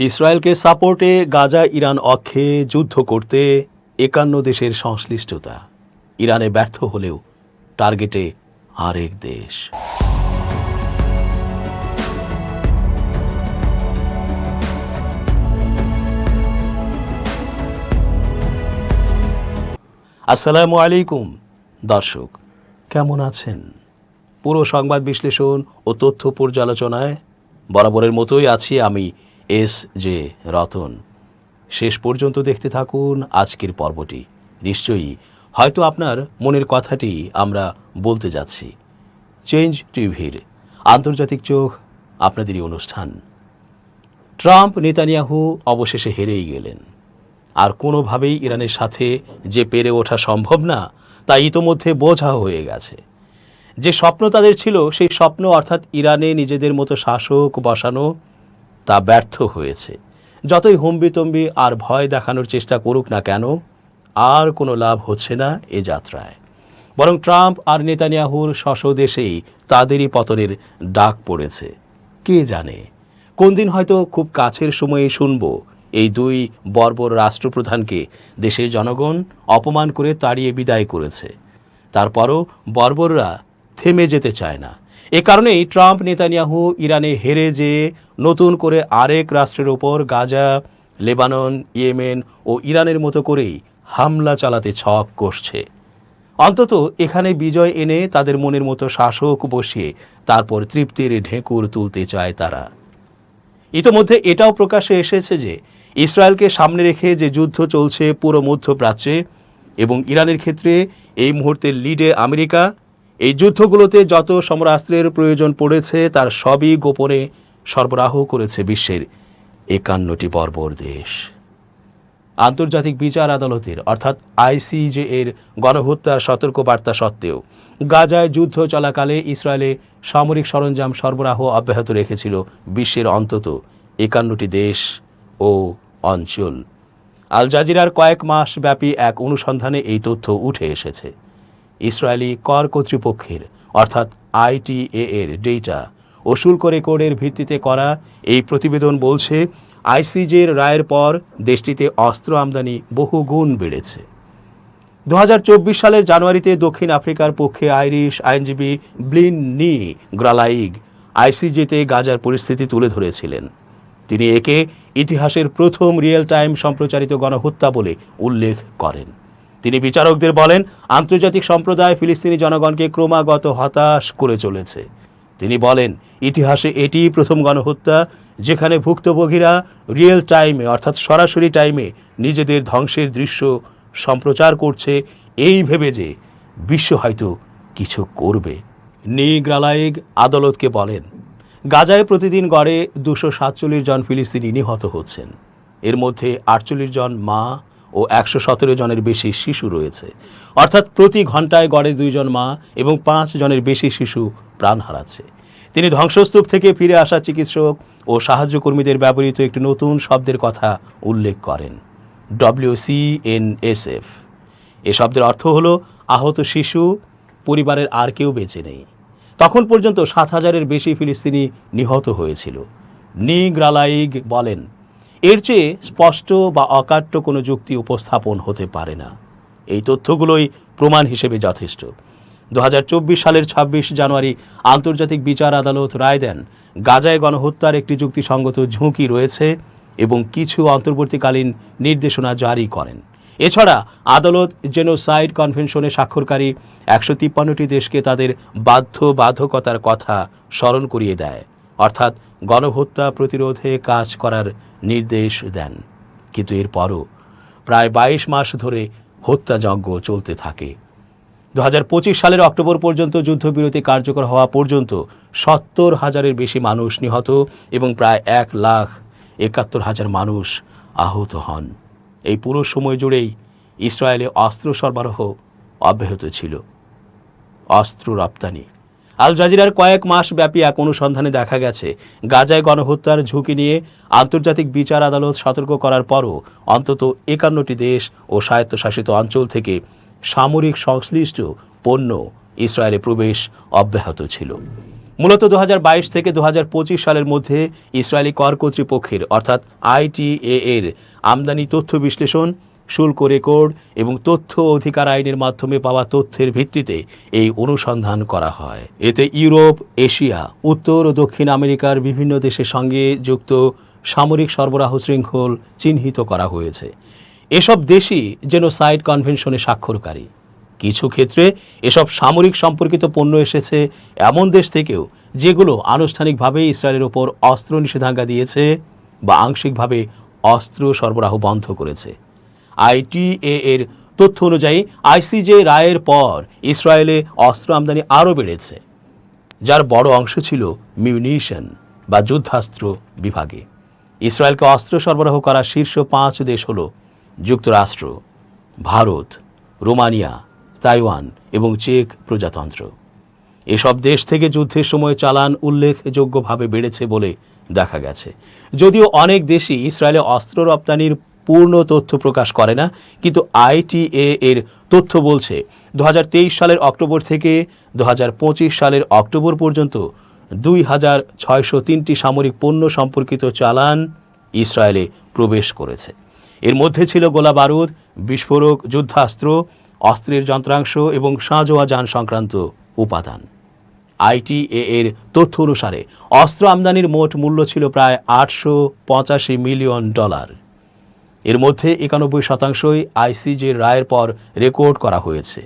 ইসরায়েলকে সাপোর্টে গাজা ইরান অক্ষে যুদ্ধ করতে ৫১ দেশের সংশ্লিষ্টতা। ইরানে ব্যর্থ হলেও টার্গেটে আরেক দেশ। আসসালামু আলাইকুম দর্শক, কেমন আছেন? পুরো সংবাদ বিশ্লেষণ ও তথ্য পর্যালোচনায় বরাবরের মতোই আছি আমি এস.জে. রতন। শেষ পর্যন্ত দেখতে থাকুন আজকের পর্বটি। নিশ্চয়ই হয়তো আপনার মনের কথাটি আমরা বলতে যাচ্ছি। চেঞ্জ টিভির আন্তর্জাতিক চোখ আপনাদেরই অনুষ্ঠান। ট্রাম্প নেতানিয়াহু অবশেষে হেরেই গেলেন। আর কোনোভাবেই ইরানের সাথে যে পেরে ওঠা সম্ভব না তা ইতোমধ্যে বোঝা হয়ে গেছে। যে স্বপ্ন তাদের ছিল সেই স্বপ্ন অর্থাৎ ইরানে নিজেদের মতো শাসক বসানো, তা ব্যর্থ হয়েছে। যতই হম্বিতম্বি আর ভয় দেখানোর চেষ্টা করুক না কেন, আর কোনো লাভ হচ্ছে না এ যাত্রায়। বরং ট্রাম্প আর নেতানিয়াহুর স্বদেশেই তাদেরই পতনের ডাক পড়েছে। কে জানে কোন দিন হয়তো খুব কাছের সময়ে শুনব এই দুই বর্বর রাষ্ট্রপ্রধানকে দেশের জনগণ অপমান করে তাড়িয়ে বিদায় করেছে। তারপরও বর্বররা থেমে যেতে চায় না। এ কারণেই ট্রাম্প নেতানিয়াহু ইরানে হেরে যেয়ে নতুন করে আরেক রাষ্ট্রের ওপর গাজা, লেবানন, ইয়েমেন ও ইরানের মতো করেই হামলা চালাতে ছক কষছে। অন্তত এখানে বিজয় এনে তাদের মনের মতো শাসক বসিয়ে তারপর তৃপ্তির ঢেঁকুর তুলতে চায় তারা। ইতোমধ্যে এটাও প্রকাশ্যে এসেছে যে ইসরায়েলকে সামনে রেখে যে যুদ্ধ চলছে পুরো মধ্যপ্রাচ্যে এবং ইরানের ক্ষেত্রে এই মুহূর্তে লিডে আমেরিকা, এই যুদ্ধগুলোতে যত সমরাস্ত্রের প্রয়োজন পড়েছে তার সবই গোপনে সরবরাহ করেছে বিশ্বের ৫১টি বর্বর দেশ। আন্তর্জাতিক বিচার আদালতের অর্থাৎ আইসিজে এর গণহত্যার সতর্কবার্তা সত্ত্বেও গাজায় যুদ্ধ চলাকালে ইসরায়েলে সামরিক সরঞ্জাম সরবরাহ অব্যাহত রেখেছিল বিশ্বের অন্তত ৫১টি দেশ ও অঞ্চল। আল জাজিরার কয়েক মাস ব্যাপী এক অনুসন্ধানে এই তথ্য উঠে এসেছে। ইসরায়েলি কর কর্তৃপক্ষের অর্থাৎ আইটিএ এর ডেটা ও শুল্ক রেকর্ডের ভিত্তিতে করা এই প্রতিবেদন বলছে, আইসিজের রায়ের পর দেশটিতে অস্ত্র আমদানি বহুগুণ বেড়েছে। ২০২৪ সালের জানুয়ারিতে দক্ষিণ আফ্রিকার পক্ষে আইরিশ আইনজীবী ব্লিন নি গ্রালাইগ আইসিজেতে গাজার পরিস্থিতি তুলে ধরেছিলেন। তিনি একে ইতিহাসের প্রথম রিয়েল টাইম সম্প্রচারিত গণহত্যা বলে উল্লেখ করেন। তিনি বিচারকদের বলেন, আন্তর্জাতিক সম্প্রদায় ফিলিস্তিনি জনগণকে ক্রমাগত হতাশ করে চলেছে। তিনি বলেন, ইতিহাসে এটি প্রথম গণহত্যা যেখানে ভুক্তভোগীরা রিয়েল টাইমে অর্থাৎ সরাসরি টাইমে নিজেদের ধ্বংসের দৃশ্য সম্প্রচার করছে এই ভেবে যে বিশ্ব হয়তো কিছু করবে। নি গ্রালাইগ আদালতকে বলেন, গাজায় প্রতিদিন গড়ে ২৪৭ জন ফিলিস্তিনি নিহত হচ্ছেন। এর মধ্যে ৪৮ জন মা ও ১১৭ জনের বেশি শিশু রয়েছে। অর্থাৎ প্রতি ঘন্টায় গড়ে ২ জন মা এবং ৫ জনের বেশি শিশু প্রাণ হারাচ্ছে। তিনি ধ্বংসস্তূপ থেকে ফিরে আসা চিকিৎসক ও সাহায্যকর্মীদের ব্যবহৃত একটি নতুন শব্দের কথা উল্লেখ করেন, WCNSF। এ শব্দের অর্থ হলো আহত শিশু, পরিবারের আর কেউ বেঁচে নেই। তখন পর্যন্ত ৭,০০০-এর বেশি ফিলিস্তিনি নিহত হয়েছিল। নি গ্রালাইগ বলেন, এর চেয়ে স্পষ্ট বা অকাট্য কোনো যুক্তি উপস্থাপন হতে পারে না। এই তথ্যগুলোই প্রমাণ হিসেবে যথেষ্ট। ২০২৪ সালের ২৬ জানুয়ারি আন্তর্জাতিক বিচার আদালত রায় দেন, গাজায় গণহত্যার একটি যুক্তিসঙ্গত ঝুঁকি রয়েছে এবং কিছু অন্তর্বর্তীকালীন নির্দেশনা জারি করেন। এছাড়া আদালত জেনোসাইড কনভেনশনে স্বাক্ষরকারী ১৫৩টি দেশকে তাদের বাধ্যবাধকতার কথা স্মরণ করিয়ে দেয়, অর্থাৎ গণহত্যা প্রতিরোধে কাজ করার নির্দেশ দেন। কিন্তু এরপরও প্রায় ২২ মাস ধরে হত্যাযজ্ঞ চলতে থাকে। ২০২৫ সালের অক্টোবর পর্যন্ত যুদ্ধবিরতি কার্যকর হওয়া পর্যন্ত ৭০,০০০-এর বেশি মানুষ নিহত এবং প্রায় ১,৭১,০০০ মানুষ আহত হন। এই পুরো সময় জুড়েই ইসরায়েলে অস্ত্র সরবরাহ অব্যাহত ছিল। অস্ত্র রপ্তানি। আল জাজিরার কয়েক মাস ব্যাপী এক অনুসন্ধানে দেখা গেছে, গাজায় গণহত্যার ঝুঁকি নিয়ে আন্তর্জাতিক বিচার আদালত সতর্ক করার পরও অন্তত ৫১টি দেশ ও স্বায়ত্তশাসিত অঞ্চল থেকে সামরিক সংশ্লিষ্ট পণ্য ইসরায়েলে প্রবেশ অব্যাহত ছিল। মূলত 2022 থেকে 2025 সালের মধ্যে ইসরায়েলি কর কর্তৃপক্ষের অর্থাৎ আইটিএ এর আমদানি তথ্য বিশ্লেষণ, শুল্ক রেকর্ড এবং তথ্য অধিকার আইনের মাধ্যমে পাওয়া তথ্যের ভিত্তিতে এই অনুসন্ধান করা হয়। এতে ইউরোপ, এশিয়া, উত্তর ও দক্ষিণ আমেরিকার বিভিন্ন দেশের সঙ্গে যুক্ত সামরিক সরবরাহ শৃঙ্খল চিহ্নিত করা হয়েছে। এসব দেশই জেনোসাইড কনভেনশনে স্বাক্ষরকারী। কিছু ক্ষেত্রে এসব সামরিক সম্পর্কিত পণ্য এসেছে এমন দেশ থেকেও যেগুলো আনুষ্ঠানিকভাবে ইসরায়েলের ওপর অস্ত্র নিষেধাজ্ঞা দিয়েছে বা আংশিকভাবে অস্ত্র সরবরাহ বন্ধ করেছে। আইটিএ এর তথ্য অনুযায়ী আইসিজে রায়ের পর ইসরায়েলে অস্ত্র আমদানি আরও বেড়েছে, যার বড় অংশ ছিল মিউনিশন বা যুদ্ধাস্ত্র বিভাগে। ইসরায়েলকে অস্ত্র সরবরাহ করা শীর্ষ 5 দেশ হল যুক্তরাষ্ট্র, ভারত, রোমানিয়া, তাইওয়ান এবং চেক প্রজাতন্ত্র। এসব দেশ থেকে যুদ্ধের সময় চালান উল্লেখযোগ্যভাবে বেড়েছে বলে দেখা গেছে। যদিও অনেক দেশই ইসরায়েলে অস্ত্র রপ্তানির পূর্ণ তথ্য প্রকাশ করে না, কিন্তু আইটিএ এর তথ্য বলছে 2023 সালের অক্টোবর থেকে 2025 সালের অক্টোবর পর্যন্ত 2603টি সামরিক পণ্য সম্পর্কিত চালান ইসরায়েলে প্রবেশ করেছে। এর মধ্যে ছিল গোলাবারুদ, বিস্ফোরক, যুদ্ধাস্ত্র, অস্ত্রের যন্ত্রাংশ এবং সাঁজোয়া যান সংক্রান্ত উপাদান। আইটিএ এর তথ্য অনুসারে অস্ত্র আমদানির মোট মূল্য ছিল প্রায় $885 মিলিয়ন। এর মধ্যে 91% আইসিজে রায়ের পর রেকর্ড করা হয়েছে।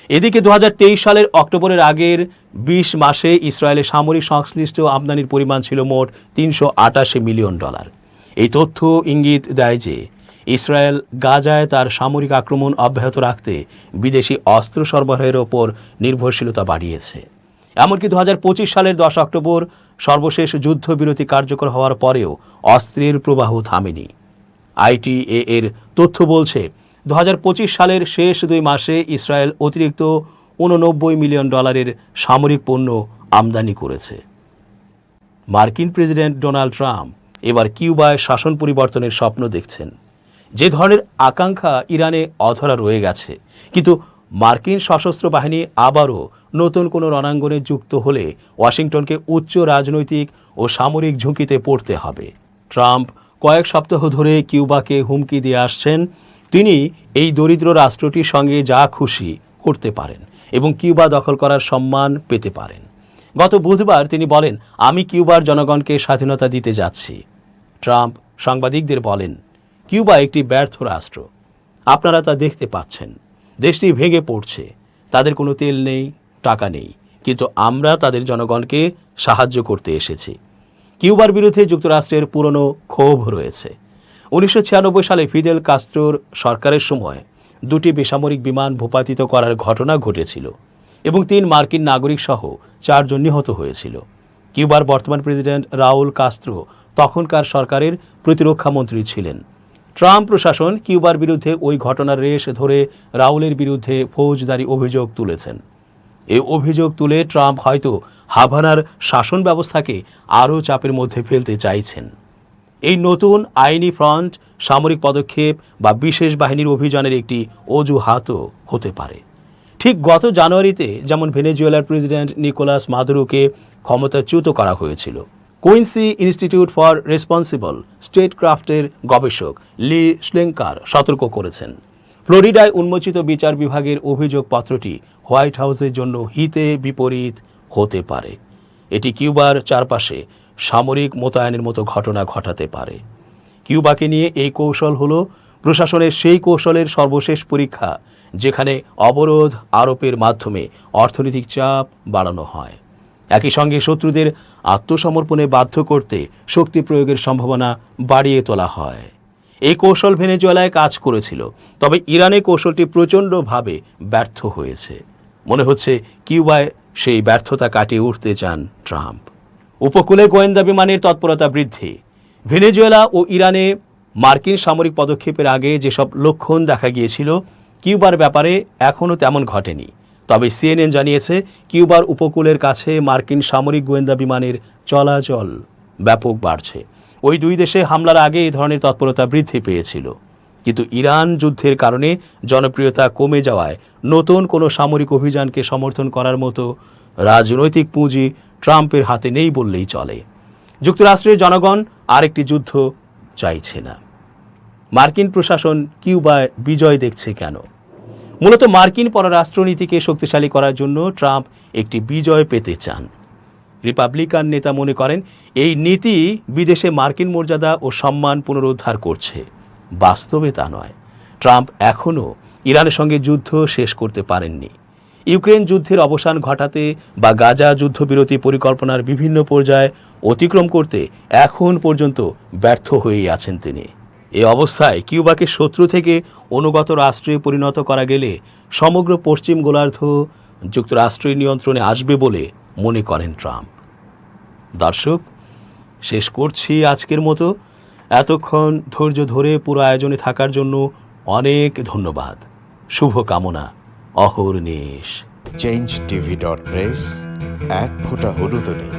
এদিকে 2023 সালের অক্টোবরের আগের 20 মাসে ইসরায়েলে সামরিক সংশ্লিষ্ট আমদানির পরিমাণ ছিল মোট $388 মিলিয়ন। এই তথ্য ইঙ্গিত দেয় যে ইসরায়েল গাজায় তার সামরিক আক্রমণ অব্যাহত রাখতে বিদেশি অস্ত্র সরবরাহের ওপর নির্ভরশীলতা বাড়িয়েছে। এমনকি 2025 সালের 10 অক্টোবর সর্বশেষ যুদ্ধবিরতি কার্যকর হওয়ার পরেও অস্ত্রের প্রবাহ থামেনি। আইটিএ এর তথ্য বলছে 2025 সালের শেষ 2 মাসে ইসরায়েল অতিরিক্ত $89 মিলিয়ন সামরিক পণ্য আমদানি করেছে। মার্কিন প্রেসিডেন্ট ডোনাল্ড ট্রাম্প এবার কিউবায় শাসন পরিবর্তনের স্বপ্ন দেখছেন। যে ধরনের আকাঙ্ক্ষা ইরানে অধরা রয়ে গেছে, কিন্তু মার্কিন সশস্ত্র বাহিনী আবারও নতুন কোনো রণাঙ্গনে যুক্ত হলে ওয়াশিংটনকে উচ্চ রাজনৈতিক ও সামরিক ঝুঁকিতে পড়তে হবে। ট্রাম্প কয়েক সপ্তাহ ধরে কিউবাকে হুমকি দিয়ে আসছেন তিনি এই দরিদ্র রাষ্ট্রটির সঙ্গে যা খুশি করতে পারেন এবং কিউবা দখল করার সম্মান পেতে পারেন। গত বুধবার তিনি বলেন, আমি কিউবার জনগণকে স্বাধীনতা দিতে যাচ্ছি। ট্রাম্প সাংবাদিকদের বলেন, কিউবা একটি ব্যর্থ রাষ্ট্র, আপনারা তা দেখতে পাচ্ছেন। দেশটি ভেঙে পড়ছে, তাদের কোনো তেল নেই, টাকা নেই, কিন্তু আমরা তাদের জনগণকে সাহায্য করতে এসেছি। কিউবার বিরুদ্ধে যুক্তরাষ্ট্রের পুরনো ক্ষোভ রয়েছে। 1996 সালে ফিদেল কাস্ত্রোর সরকারের সময় 2টি বেসামরিক বিমান ভূপাতিত করার ঘটনা ঘটেছিল এবং 3 মার্কিন নাগরিক সহ 4 জন নিহত হয়েছিল। কিউবার বর্তমান প্রেসিডেন্ট রাউল কাস্ত্রো তখনকার সরকারের প্রতিরক্ষা মন্ত্রী ছিলেন। ট্রাম্প প্রশাসন কিউবার বিরুদ্ধে ওই ঘটনার রেশ ধরে রাউলের বিরুদ্ধে ফৌজদারি অভিযোগ তুলেছেন। এই অভিযোগ তুলে ট্রাম্প হয়তো হাভানার শাসন ব্যবস্থাকে আরও চাপের মধ্যে ফেলতে চাইছেন। এই নতুন আইনি ফ্রন্ট সামরিক পদক্ষেপ বা বিশেষ বাহিনীর অভিযানের একটি অজুহাতও হতে পারে। ঠিক গত জানুয়ারিতে যেমন ভেনেজুয়েলার প্রেসিডেন্ট নিকোলাস মাদুরোকে ক্ষমতাচ্যুত করা হয়েছিল, কুইন্সি ইনস্টিটিউট ফর রেসপন্সিবল স্টেটক্রাফটের গবেষক লি শ্লেঙ্কার সতর্ক করেছেন, ফ্লোরিডায় উন্মোচিত বিচার বিভাগের অভিযোগপত্রটি হোয়াইট হাউসের জন্য হিতে বিপরীত হতে পারে। এটি কিউবার চারপাশে সামরিক মোতায়েনের মতো ঘটনা ঘটাতে পারে। কিউবাকে নিয়ে এই কৌশল হলো প্রশাসনের সেই কৌশলের সর্বশেষ পরীক্ষা যেখানে অবরোধ আরোপের মাধ্যমে অর্থনৈতিক চাপ বাড়ানো হয়। একই সঙ্গে শত্রুদের আত্মসমর্পণে বাধ্য করতে শক্তি প্রয়োগের সম্ভাবনা বাড়িয়ে তোলা হয়। এই কৌশল ভেনেজুয়েলায় কাজ করেছিল, তবে ইরানে কৌশলটি প্রচণ্ডভাবে ব্যর্থ হয়েছে। মনে হচ্ছে কিউবায় সেই ব্যর্থতা কাটিয়ে উঠতে চান ট্রাম্প। উপকূলে গোয়েন্দা বিমানের তৎপরতা বৃদ্ধি। ভেনেজুয়েলা ও ইরানে মার্কিন সামরিক পদক্ষেপের আগে যেসব লক্ষণ দেখা গিয়েছিল, কিউবার ব্যাপারে এখনও তেমন ঘটেনি। তবে সিএনএন জানিয়েছে কিউবার উপকূলের কাছে মার্কিন সামরিক গোয়েন্দা বিমানের চলাচল ব্যাপক বাড়ছে। ওই 2 দেশে হামলার আগে এই ধরনের তৎপরতা বৃদ্ধি পেয়েছিল, কিন্তু ইরান যুদ্ধের কারণে জনপ্রিয়তা কমে যাওয়ায় নতুন কোনো সামরিক অভিযানকে সমর্থন করার মতো রাজনৈতিক পুঁজি ট্রাম্পের হাতে নেই বললেই চলে। যুক্তরাষ্ট্রের জনগণ আরেকটি যুদ্ধ চাইছে না। মার্কিন প্রশাসন কিউবায় বিজয় দেখছে কেন? মূলত মার্কিন পররাষ্ট্রনীতিকে শক্তিশালী করার জন্য ট্রাম্প একটি বিজয় পেতে চান। রিপাবলিকান নেতা মনে করেন এই নীতি বিদেশে মার্কিন মর্যাদা ও সম্মান পুনরুদ্ধার করছে। বাস্তবে তা নয়। ট্রাম্প এখনও ইরানের সঙ্গে যুদ্ধ শেষ করতে পারেননি। ইউক্রেন যুদ্ধের অবসান ঘটাতে বা গাজা যুদ্ধবিরতি পরিকল্পনার বিভিন্ন পর্যায়ে অতিক্রম করতে এখন পর্যন্ত ব্যর্থ হয়েই আছেন তিনি। এই অবস্থায় কিউবাকে শত্রু থেকে অনুগত রাষ্ট্রে পরিণত করা গেলে সমগ্র পশ্চিম গোলার্ধ যুক্তরাষ্ট্রের নিয়ন্ত্রণে আসবে বলে মনে করেন ট্রাম্প। দর্শক, শেষ করছি আজকের মতো। এতক্ষণ ধৈর্য ধরে পুরো আয়োজনে থাকার জন্য অনেক ধন্যবাদ। শুভকামনা অহর্নিশ। change tv.press এক ফোঁটা হলুদও নেই।